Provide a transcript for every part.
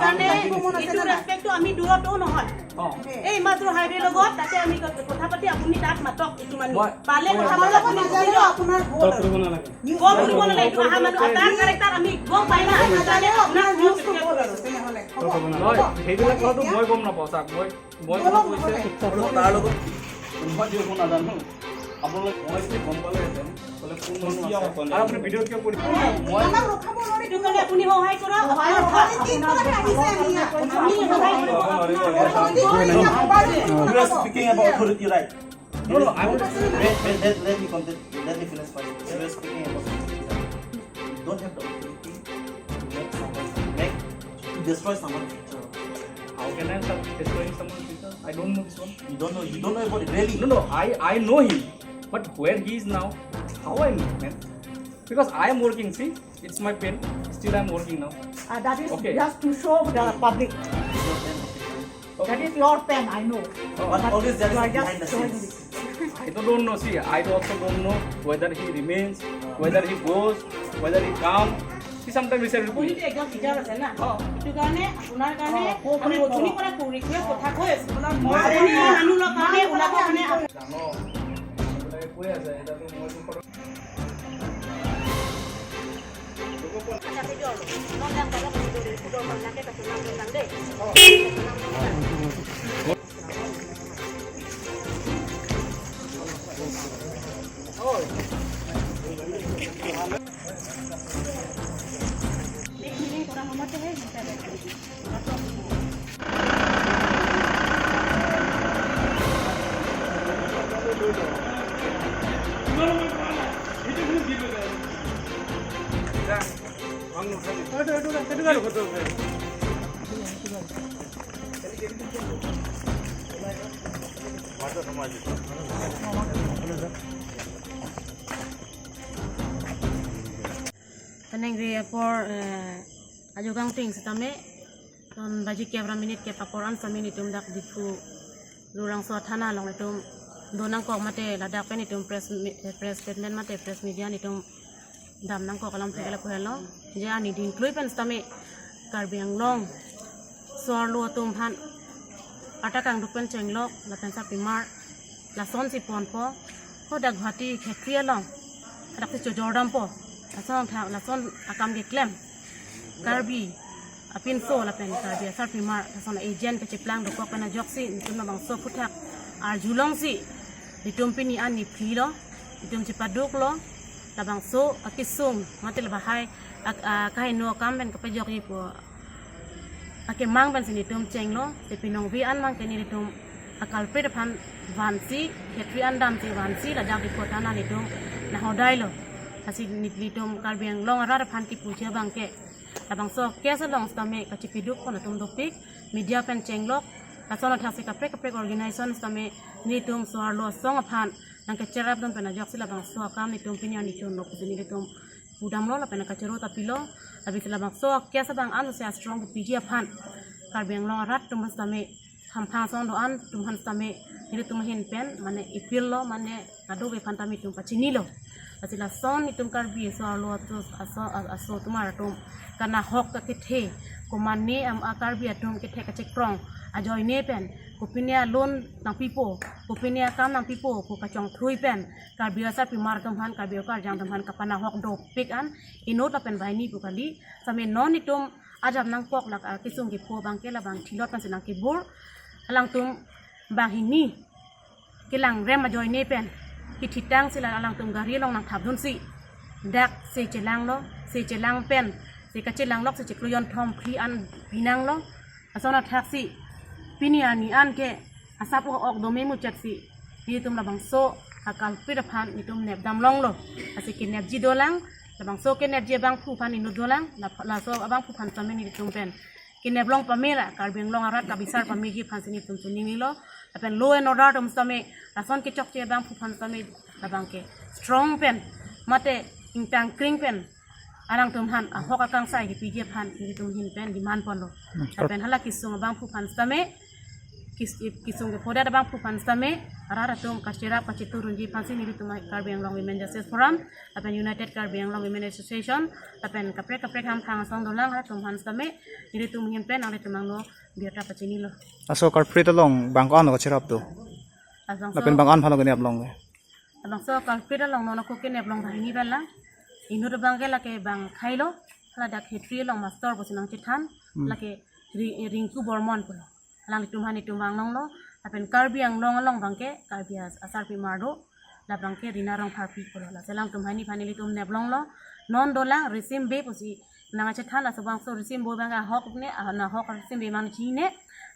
কাৰণে এইটো ৰেছপেক্টটো আমি দূৰতো নহয় এই মাত্ৰ হাইৱে লগত তাতে আমি কথা পাতি আপুনি তাত মাতক এইটো মানুহ পালে কথা পাতি আপুনি আপোনাৰ ভুল কৰিব নালাগে এইটো আহা মানুহ তাৰ কাৰেক্টাৰ আমি গম পাই না জানে আপোনাৰ নিউজটো ভুল আৰু তেনেহলে সেইবিলাক কথাটো মই গম নাপাওঁ চাক মই কথা কৈছে তাৰ লগত মই দিও নাজানো আপোনালোক মই যদি গম পালেহেঁতেন তাহলে কোন মানুহ আছে আৰু আপুনি ভিডিঅ' কিয় কৰি মই ৰখাব নোৱাৰি এইটো কাৰণে আপুনি সহায় কৰক You are speaking about authority, right? No, I want to Let me finish first. You are speaking about authority, right? You don't have the authority to destroy someone's future. How can I start destroying someone's future? I don't know this one. You don't know about it, really? No, I know him, but where he is now, how I know, man? Because I am working, see, it's my pen, still I am working now. That is Okay. just to show the public. That is your pen, I know. But always there is You are behind the just showing scenes. it. I don't know, see, I also don't know whether he remains, whether he goes, whether he comes. See, sometimes we say, আপুনিটো একদম teacher আছে না এইটো কাৰণে আপোনাৰ কাৰণে আপুনি অথনি পৰা ৰিকুৱেষ্ট কথা কৈ আছে আপুনি মানুহৰ কাৰণে ওলাব কাৰণে জানো, কৈ আছে, এটাতো মই Tenengri por ajugang ting setame ton baji kebra minit ke paporan samin itum dak difu lurang so thana long itum donang kok mate ladak pen itum press statement mate press media itum dam nang kok kalam thekela kohelo ja ni din klui pen setame karbiang long sor lo tum phan atakang dupen chenglok la pen sa pimar la son si pon po ko dak bhati khekria long dak si jordam po la son akam ge klem karbi apin so la pen karbi asar primar la son agent ke chiplang do ko pana joksi nitum na bang so futhak ar julong si nitum pini an ni philo nitum chipaduk lo la bang so akisung matil bahai kai no kam ben ke jok ni po ake mang ben sinitum cheng lo te pinong vi an mang ke ni nitum akal pred phan vansi khetri an dam ti vansi la dak di ko tana nitum na hodai lo asi nitum karbiang long ara phan ki puja bangke abang so kesa long stame ka chipiduk ko natum dopik media pen chenglok asona thasi ka prek organization stame nitum so arlo song phan nang ke cherap don pen ajak sila bang so kam nitum pinya ni chon nok sini nitum udam lo la pen ka chero tapilo abi sila bang so kesa bang an se strong piji phan karbiang long ara tum stame tham pha son do an tum han stame ni tum hin pen mane ipil lo mane adu be phan tami tum pachini lo asila son itum karbi so arlo tu aso tumar tum kana hok ka kithe komani am akarbi atum kithe ka chekrong ajoy ne pen kopinia lon nang pipo kopinia kam nang pipo ko ka chong thui pen karbi asa pimar tum han karbi ka jang tum han kapana hok do pik an inot la pen bai ni ko kali same non itum ajam nang pok la kisung ki po bangke la bang thilot kan sinang ki bur alang tum bang hini kilang rem ajoy ne pen kititang sila alang tum gari long nang thabdun si dak se chelang pen se kachelang lok se chekluyon thom phri an binang lo asona thaksi piniani an ke asap ok dome mu chatsi ni tum la bang so akal pira phan ni tum nep dam long lo ase ke nep ji dolang la bang so ke nep je bang phu phan ni nu dolang la so abang phu phan samen ni tum pen ke nep long pamela karbeng long arat ka bisar pamigi phan sini tum ni lo apen low and order tum same rason ke chok che bang phu phan same la bang ke strong pen mate ingtang kring pen arang tum han hok akang sai ki pije phan ni tum hin pen di man pon lo apen hala ki sung bang phu phan same kisung ke poda dabang pupan same arara tum kashira pachiturunji pansi nili tum Karbi Anglong Women Justice Forum apen United Karbi Anglong Women Association apen kapre ham khang song dolang ha tum han same nili tum himpen ale tumangno biota pachini lo aso karprit along bangko ano chirap do abang apen bangan phano gani ablong so kalpira long nono ko ken ablong dhani bala inu do bangela ke bang khailo hala dak hetri long master bosinang chithan lake ringku bormon pulo lang tumhani tumang nong lo apen Karbi Anglong along bangke Karbi asar pi mardo la bangke rina rong pharpi pulo la selang tumhani phanili tum neblong lo non dolang resim be posi nanga chethan la sobang so resim bo banga hok ne na hok resim be man chine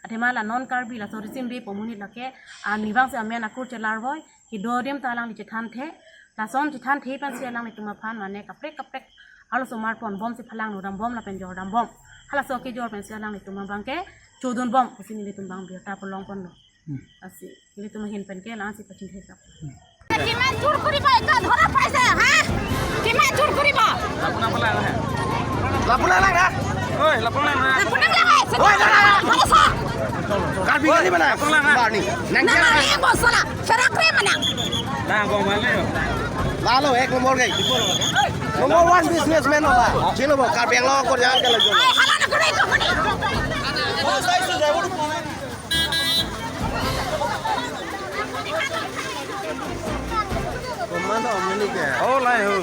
athema la non Karbi la so resim be pomuni lake ani bang se amen akur chelar boy ki dodem talang li chethan the la son chethan the pan se lang tuma phan mane kaprek alo so marpon bom se phalang no dam bom la pen jor dam bom hala so ke jor pen se lang tuma bangke chodon bom posi ni tum bang biota polong pon lo asi ni tum hin pen ke la si pachin the tap কিমান চুৰ কৰিব এটা ধৰা পাইছে হা কিমান চুৰ কৰিব Lapuna pala na. Lapuna lang ha. Oi, lapuna na. Pune লাগে oi ভালোসা Karbi gani mana? Lapuna na. Nang না না বসলা ফেরাকরে মানা Na go male. Lalo ek nomor gay. Nomor 1 businessman hoba. Chilo bo Karbi Anglong ko jalan ke lagi. আই হালা না করে তো করে Mana omni ke? Oh, lai ho.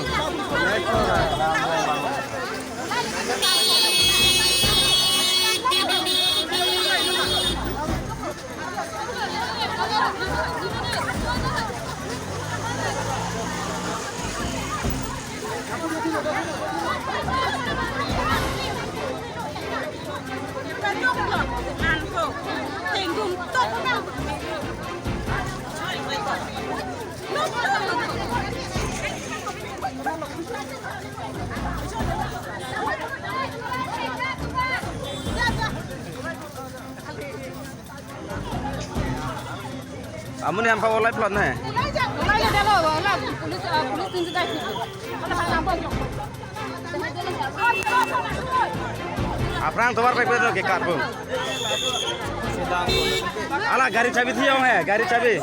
Amun yang bawa live plot nih. Aprang tomar pe pedo ke karbo. Ala gari cabi thi hai, gari cabi.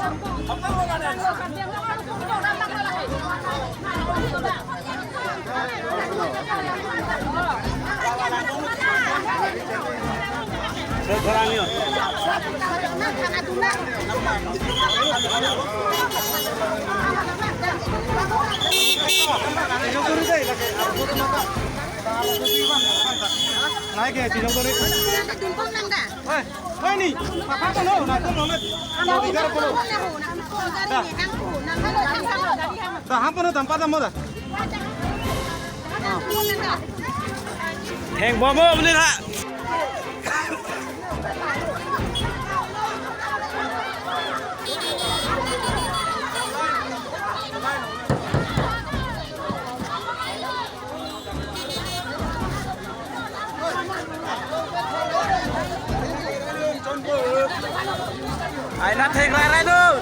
Sekarangnya. naik ya tidak boleh ni apa tu no nak tu no nak tiga puluh dah hampir no tempat kamu dah Heng bomo bener ha. Ai nát thèn lại đâu.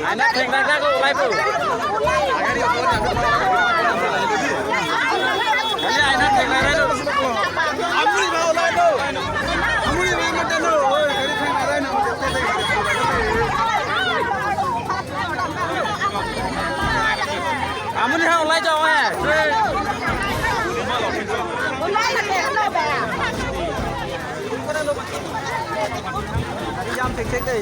Anak thèn lại ra go live tu. Ai nát thèn lại ra đâu. Amuli mau lai do. Amuli mau mata do. Oi, gari thang arai na. Amun ha online cho ha. Jam cek deh.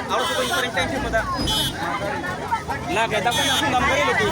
Ahora se puede estar en tiempo da. La que está con su nombre lo tú.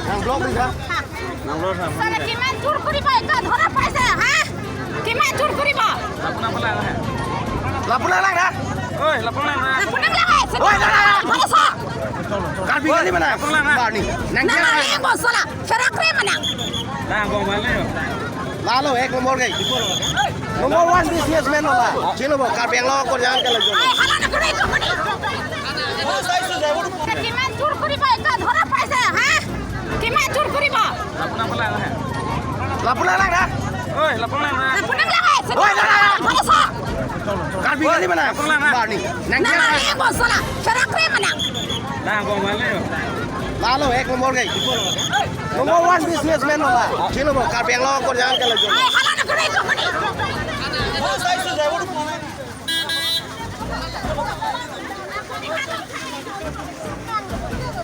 Nang blok ni ha. Sana kiman chur koriba ekta dhara paise ha kiman chur koriba Lapuna pala na. Lapuna lang ha. Oi, lapuna na. punang lagai Oi, dah, dah. basa Kar bigan ni mana? Bar ni. Nang nama ni bosala ferakre manang Nah, gua balik yo. Lalu ek nomor gay. Nomor 1 businessman hola. Chilo bo kar beng lo ko jalan ke lajo. ai hala na kore company kiman chur koriba ekta dhara paise ha kiman chur koriba Lapuna pala na. Lapuna lang ha. Oi, lapuna na. punang lagai Oi, dah, dah. basa Kar bigan ni mana? Bar ni. Nang nama ni bosala ferakre manang Nah, gua balik yo. Lalu ek nomor gay. Nomor 1 businessman hola. Chilo bo kar beng lo ko jalan ke lajo. ai hala na kore company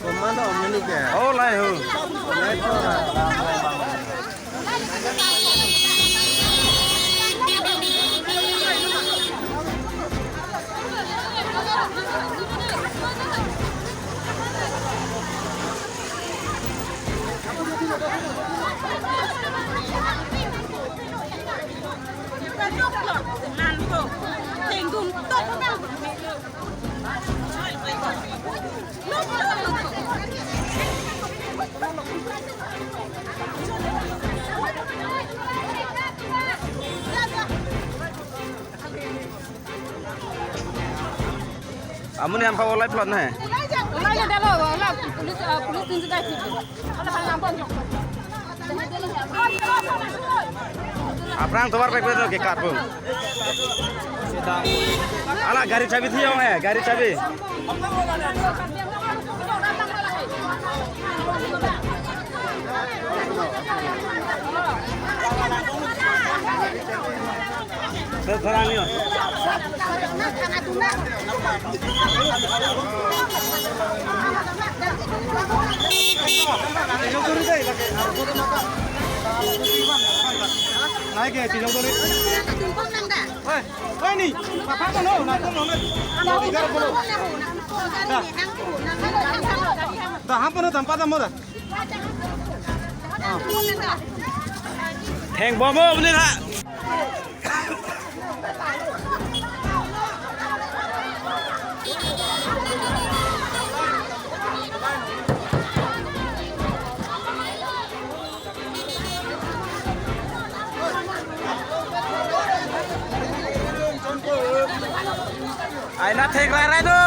Komando mini ke. Oh, lai ho. Amun yang kau live plot na. Aprang tobar pek betul ke kat pun. Alah gari cabi thiau gari cabi. Terang ni. Naik ke tiga kali. Hei ni, apa kau no? Naik kau no? Tiga kali. Dah hampa no tempat dah mana? Heng bomo bener ha. Ai na thek rai tu.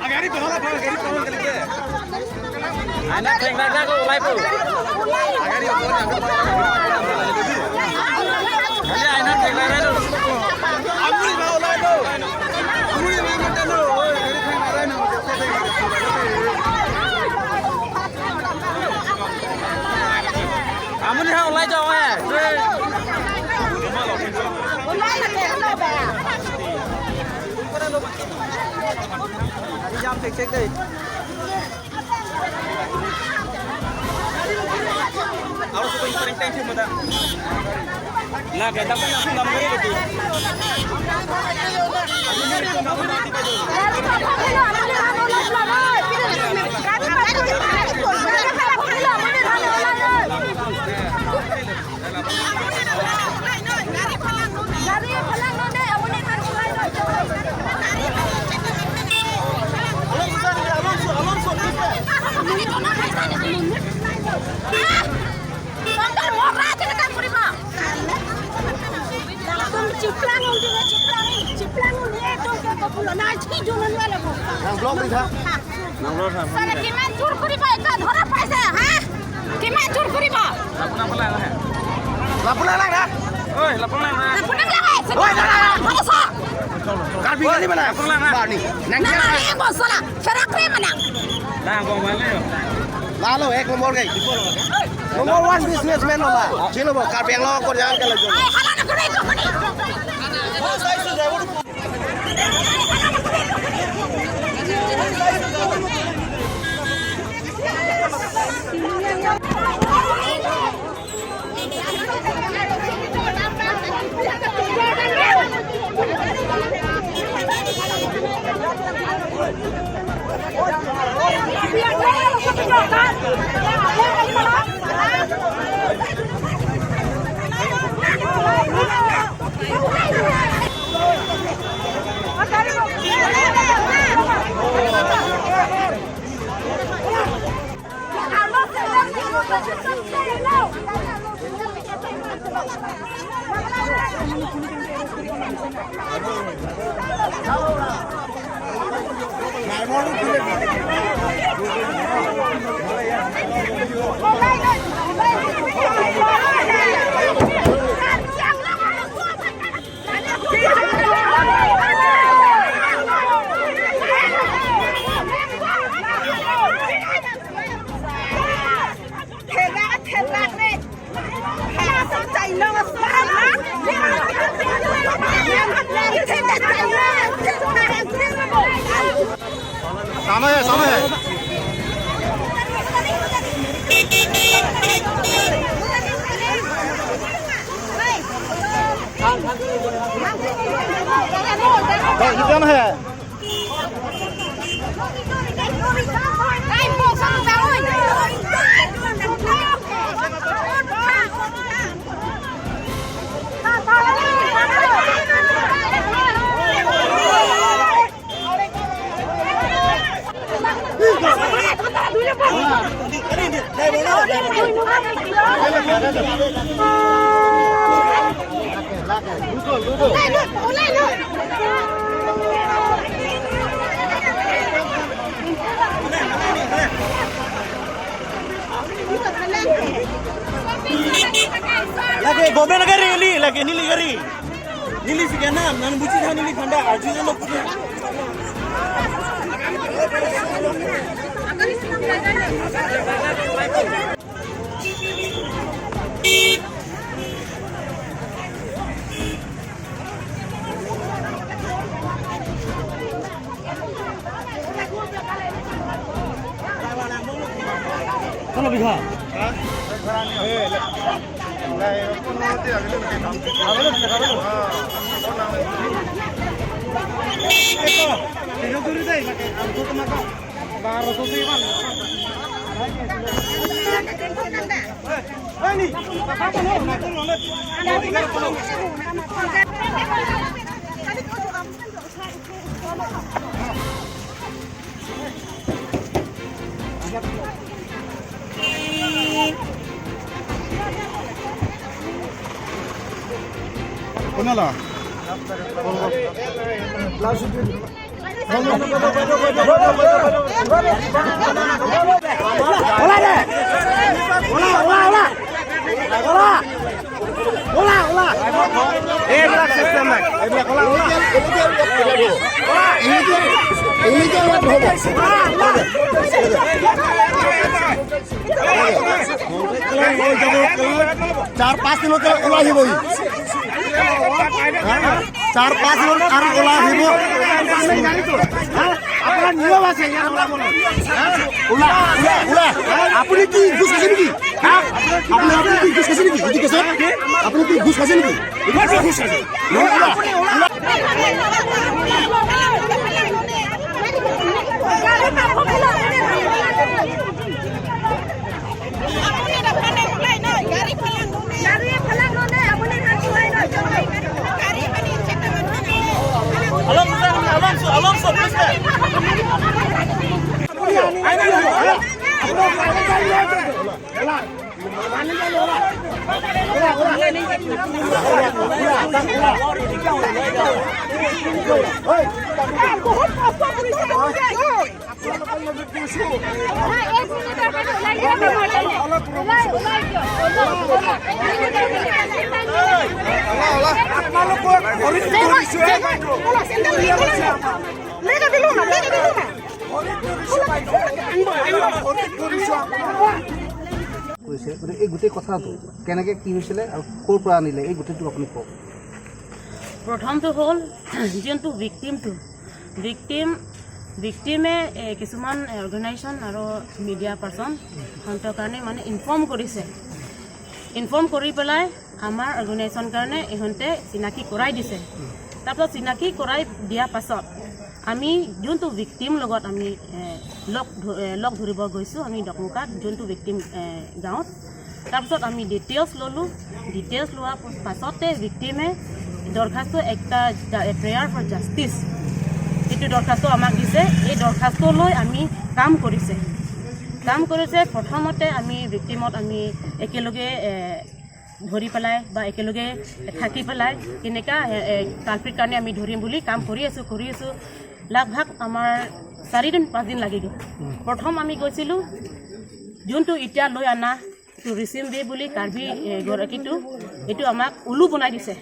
Agari tu hala, agari tu hala kali ke? Anak thek rai ko ulai pu. Agari tu hala. Kali anak thek rai tu. Amul mau lai tu. Amul mau mata tu. Agari thek rai no. Amun ha ulai jauh Jam cek deh. Harus kita interaksi sama dah. না কেটা কোন আছে নাম করে দিতে কিমান চুৰ কৰিব এটা ধৰা পাইছে হা কিমান চুৰ কৰিব লাপনা পলা আহে Lapuna lang na. ওই লাপনা না পুনক লাগাই Hoy, dala. আছে Karbi ka di mana? Bani. Nang না না এই বসলা ফেরা প্রেম না না গো মানে Lalo ek nomor kay. Nomor 1 businessman no ba? Sino ba? Karbeng lo ko jangan ka lagyo. ay hala na করে company Sama ya, sama ya. Itu mana ya? Lagi bobe negari ini, lagi nili gari. Nili sigana, nan buci dah nili khanda, aju na punya. কোন বিঘা Kunala. चार पाँच दिन ओला ही वही 4-5 दिन और ओला ही वो আপনার নিয়ম আছে ইয়ার ওলা বলো ওলা ওলা আপনি কি বুঝছেন কি Alonso, please. এই গোটেই কথাটো কেনেকে কি হৈছিলে আৰু ক'ৰ পৰা আনিলে এই গোটেইটো আপুনি কওক প্ৰথমটো হ'ল যোনটো ভিক্টিমে কিছুমান অৰ্গেনাইজেশ্যন আৰু মিডিয়া পাৰ্চন সিহঁতৰ কাৰণে মানে ইনফৰ্ম কৰি পেলাই আমাৰ অৰ্গেনাইজেশ্যন কাৰণে ইহঁতে চিনাকি কৰাই দিছে তাৰপিছত চিনাকি কৰাই দিয়াৰ পাছত আমি যোনটো ভিক্টিম লগত আমি লগ ধৰিব গৈছোঁ আমি ডকমুকাত যোনটো ভিক্টিম গাঁৱত তাৰপিছত আমি ডিটেইলছ ল'লোঁ ডিটেইলছ লোৱাৰ পাছতে ভিক্টিমে দৰখাস্ত একটা প্ৰেয়াৰ ফৰ জাষ্টিছ এইটো দৰখাস্ত আমাক দিছে এই দৰখাস্ত লৈ আমি কাম কৰিছে প্ৰথমতে আমি ভিক্টিমত আমি একেলগে ধৰি পেলাই বা একেলগে থাকি পেলাই কেনেকুৱা কালপিৰ কাৰণে আমি ধৰিম বুলি কাম কৰি আছোঁ লগভাগ আমাৰ 4 দিন 5 দিন লাগি গ'ল প্ৰথম আমি গৈছিলোঁ যোনটো এতিয়া লৈ আনা ৰিচিম বে বুলি কাৰ্বি গৰাকীটো এইটো আমাক উলু বনাই দিছে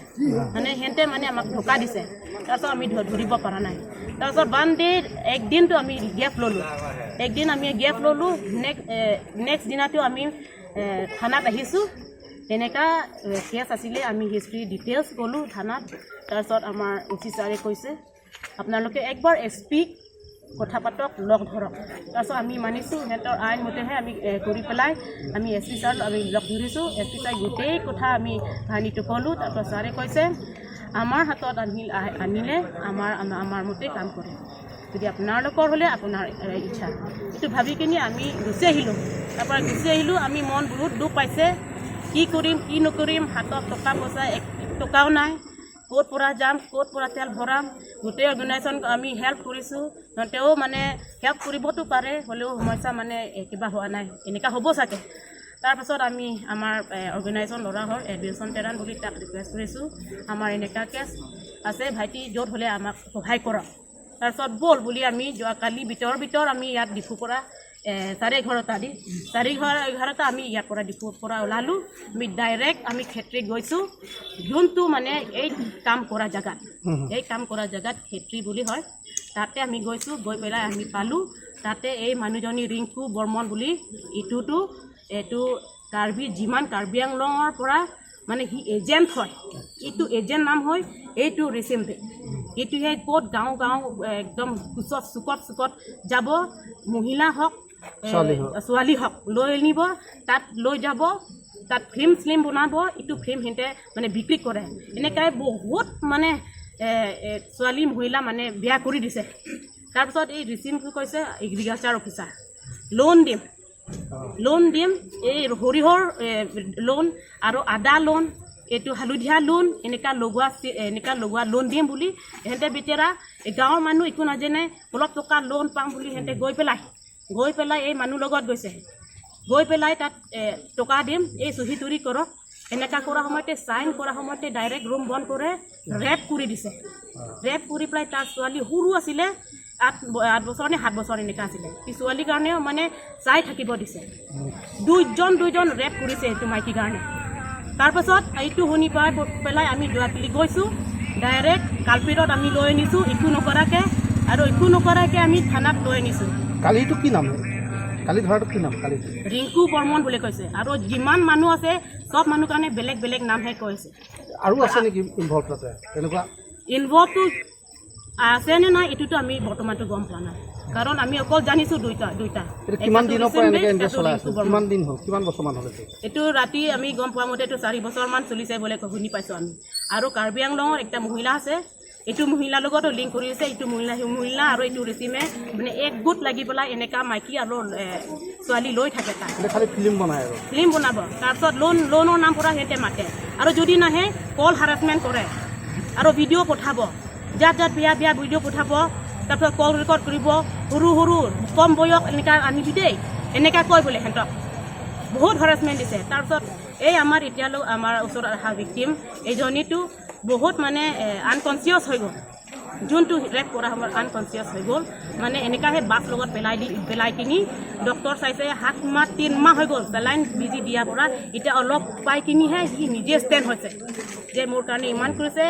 মানে সিহঁতে মানে আমাক ধোকা দিছে তাৰপিছত আমি ধৰিব পৰা নাই তাৰপিছত ওৱান ডে একদিনটো আমি গেপ ল'লোঁ নেক্সট দিনাটো আমি থানাত আহিছোঁ এনেকুৱা কেছ আছিলে আমি হিষ্ট্ৰী ডিটেইলছ ক'লোঁ থানাত তাৰপিছত আমাৰ অফিচাৰে কৈছে আপোনালোকে একবাৰ এছপিক কথা পাতক লগ ধৰক তাৰপিছত আমি মানিছোঁ সিহঁতৰ আইন মতেহে আমি কৰি পেলাই আমি এছপি ছাৰ আমি লগ ধৰিছোঁ এছপি ছাৰ গোটেই কথা আমি কাহিনীটো ক'লোঁ তাৰপিছত ছাৰে কৈছে আমাৰ হাতত আনিলে আমাৰ মতে কাম কৰে যদি আপোনালোকৰ হ'লে আপোনাৰ ইচ্ছা এইটো ভাবি কিনি আমি গুচি আহিলোঁ তাৰপৰা আমি মন বহুত দুখ পাইছে কি কৰিম কি নকৰিম হাতত টকা পইচা 1 টকাও নাই ক'ত পৰা যাম ক'ত পৰা তেল ভৰাম গোটেই অৰ্গেনাইজেশ্যন আমি হেল্প কৰিছোঁ সিহঁতেও মানে হেল্প কৰিবতো পাৰে হ'লেও সমস্যা মানে কিবা হোৱা নাই এনেকুৱা হ'ব চাগে তাৰপাছত আমি আমাৰ অৰ্গেনাইজেশ্যন ল'ৰা হ'ল এডুকেশ্যন টেৰান বুলি তাক ৰিকুৱেষ্ট কৰিছোঁ আমাৰ এনেকুৱা কেছ আছে ভাইটি য'ত হ'লে আমাক সহায় কৰক তাৰপিছত ব'ল বুলি আমি যোৱাকালি ভিতৰ আমি ইয়াত ডিফুৰ পৰা 11:30 আমি ইয়াৰ পৰা ডিফুৰ পৰা ওলালোঁ আমি ডাইৰেক্ট আমি খেত্ৰীত গৈছোঁ যোনটো মানে এই কাম কৰা জেগাত খেত্ৰী বুলি হয় তাতে আমি গৈছোঁ গৈ পেলাই আমি পালোঁ তাতে এই মানুহজনী ৰিংকু বৰ্মন বুলি এইটো যিমান কাৰ্বি আংলঙৰ পৰা মানে সি এজেণ্ট হয় এইটো এজেণ্ট নাম হয় এইটো ৰিচিম দে এইটোহে ক'ত গাঁও একদম চুকত যাব মহিলা হওক ছোৱালী হওক লৈ আনিব তাত লৈ যাব তাত ফিল্ম বনাব এইটো ফিল্ম সিহঁতে মানে বিক্ৰী কৰে এনেকৈ বহুত মানে ছোৱালী মহিলা মানে বিয়া কৰি দিছে তাৰপিছত এই ৰিচিমটো কৈছে এগ্ৰিকালচাৰ অফিচাৰ লোন দিম এই সৰিয়হৰ লোন আৰু আদা লোন এইটো হালধীয়া লোন এনেকুৱা লগোৱা লোন দিম বুলি সিহঁতে বেচেৰা গাঁৱৰ মানুহ একো নাজানে অলপ টকা লোন পাম বুলি সিহঁতে গৈ পেলাই এই মানুহ লগত গৈ পেলাই তাত টকা দিম এই চহী তৰি কৰক এনেকুৱা কৰা সময়তে চাইন কৰা সময়তে ডাইৰেক্ট ৰুম বন্ধ কৰে ৰেপ কৰি দিছে ৰেপ কৰি পেলাই তাৰ ছোৱালী সৰু আছিলে 8 বছৰ নে 7 বছৰ এনেকুৱা আছিলে এই ছোৱালীৰ কাৰণেও মানে চাই থাকিব দিছে দুইজন ৰেপ কৰিছে এইটো মাইকীৰ কাৰণে তাৰপাছত এইটো শুনি পেলাই আমি যোৱাকালি গৈছোঁ ডাইৰেক্ট কালপিৰত আমি লৈ আনিছোঁ একো নকৰাকৈ আমি থানাত লৈ আনিছোঁ কালিটো কি নাম কালি ধৰাটো কি নাম কালি ৰিংকু বৰ্মন বুলি কৈছে আৰু যিমান মানুহ আছে সব মানুহ কাৰণে বেলেগ নামহে কৈছে আৰু আছে নেকি ইনভলভ তাতে তেনেকুৱা ইনভলভটো আছেনে নাই এইটোতো আমি বৰ্তমানটো গম পোৱা নাই কাৰণ আমি অকল জানিছোঁ দুইটা কিমান দিনৰ পৰা এনেকৈ চলাই আছে কিমান দিন হ'ল কিমান বছৰমান হ'ল এইটো ৰাতি আমি গম পোৱা মতে এইটো 4 বছৰমান চলিছে বুলি শুনি পাইছোঁ আমি আৰু কাৰ্বি আংলঙৰ একটা মহিলা আছে এইটো মহিলাৰ লগতো লিংক কৰি আছে এইটো মহিলা আৰু এইটো ৰেচিমে মানে এক গোট লাগি পেলাই এনেকা মাইকী আৰু ছোৱালী লৈ থাকে তাই খালি ফিল্ম বনায় আৰু ফিল্ম বনাব তাৰপিছত লোনৰ নাম পৰা সিহঁতে মাতে আৰু যদি নাহে কল হাৰাচমেণ্ট কৰে আৰু ভিডিঅ' পঠাব যাত বিয়া ভিডিঅ' পঠাব তাৰপিছত কল ৰেকৰ্ড কৰিব সৰু কম বয়স এনেকা আনিবি দেই এনেকা কয় বোলে সিহঁতক বহুত হাৰাচমেণ্ট দিছে তাৰপিছত এই আমাৰ এতিয়ালৈ আমাৰ ওচৰত অহা ভিক্টিম এইজনীটো বহুত মানে আনকনচিয়াছ হৈ গ'ল যোনটো ৰেপ কৰা সময়ত আনকনচিয়াছ হৈ গ'ল মানে এনেকাহে বাছ লগত পেলাই কিনি ডক্টৰ চাইছে 7 মাহ 3 মাহ হৈ গ'ল চেলাইন বিজি দিয়াৰ পৰা এতিয়া অলপ পাই কিনিহে সি নিজে ষ্টেণ্ড হৈছে যে মোৰ কাৰণে ইমান কৰিছে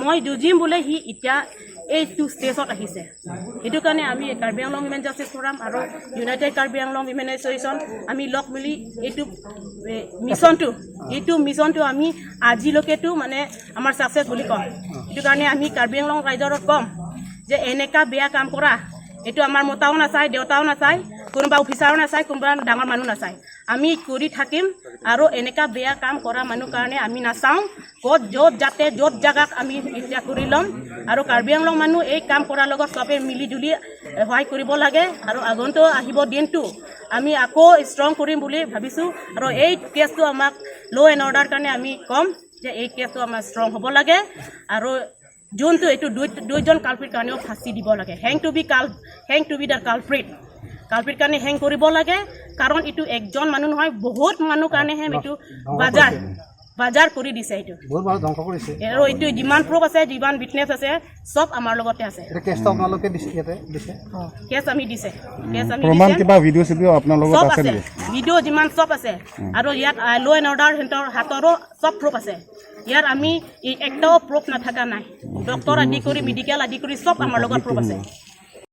মই যুঁজিম বোলে সি এতিয়া এইটো ষ্টেজত আহিছে সেইটো কাৰণে আমি Karbi Anglong women justice forum আৰু united Karbi Anglong women association আমি লগ মিলি এইটো মিছনটো আমি আজিলৈকেতো মানে আমাৰ ছাকচেছ বুলি কওঁ সেইটো কাৰণে আমি কাৰ্বি আংলং ৰাইজক ক'ম যে এনেকা বেয়া কাম কৰা এইটো আমাৰ মতাও নাচায় দেউতাও নাচায় কোনোবা অফিচাৰো নাচায় কোনোবা ডাঙৰ মানুহ নাচায় আমি কৰি থাকিম আৰু এনেকা বেয়া কাম কৰা মানুহ কাৰণে আমি নাচাওঁ য'ত জাগাক আমি এতিয়া কৰি ল'ম আৰু কাৰ্বি আংলং মানুহ এই কাম কৰাৰ লগত চবে মিলি জুলি সহায় কৰিব লাগে আৰু আগন্তুক আহিব দিনটো আমি আকৌ ষ্ট্ৰং কৰিম বুলি ভাবিছোঁ আৰু এই কেছটো আমাক ল' এণ্ড অৰ্ডাৰ কাৰণে আমি ক'ম যে এই কেছটো আমাৰ ষ্ট্ৰং হ'ব লাগে আৰু যোনটো এইটো দুইজন কালপ্ৰিট কাৰণেও ফাঁচি দিব লাগে হেং টু বি দ্য কালপ্ৰিট কাৰণে হেং কৰিব লাগে কাৰণ এইটো একজন মানুহ নহয় বহুত মানুহ কাৰণেহে এইটো বাজাৰ কৰি দিছে এইটো আৰু এইটো যিমান প্ৰুফ আছে যিমান উইটনেছ আছে চব আমাৰ লগতে আছে কেছ আমি দিছে চব আছে ভিডিঅ' যিমান চব আছে আৰু ইয়াত ল' এণ্ড অৰ্ডাৰ সিহঁতৰ হাতৰো চব প্ৰুফ আছে ইয়াত আমি একটাও প্ৰুফ নাথাকা নাই ডক্টৰ আদি কৰি মেডিকেল আদি কৰি চব আমাৰ লগত প্ৰুফ আছে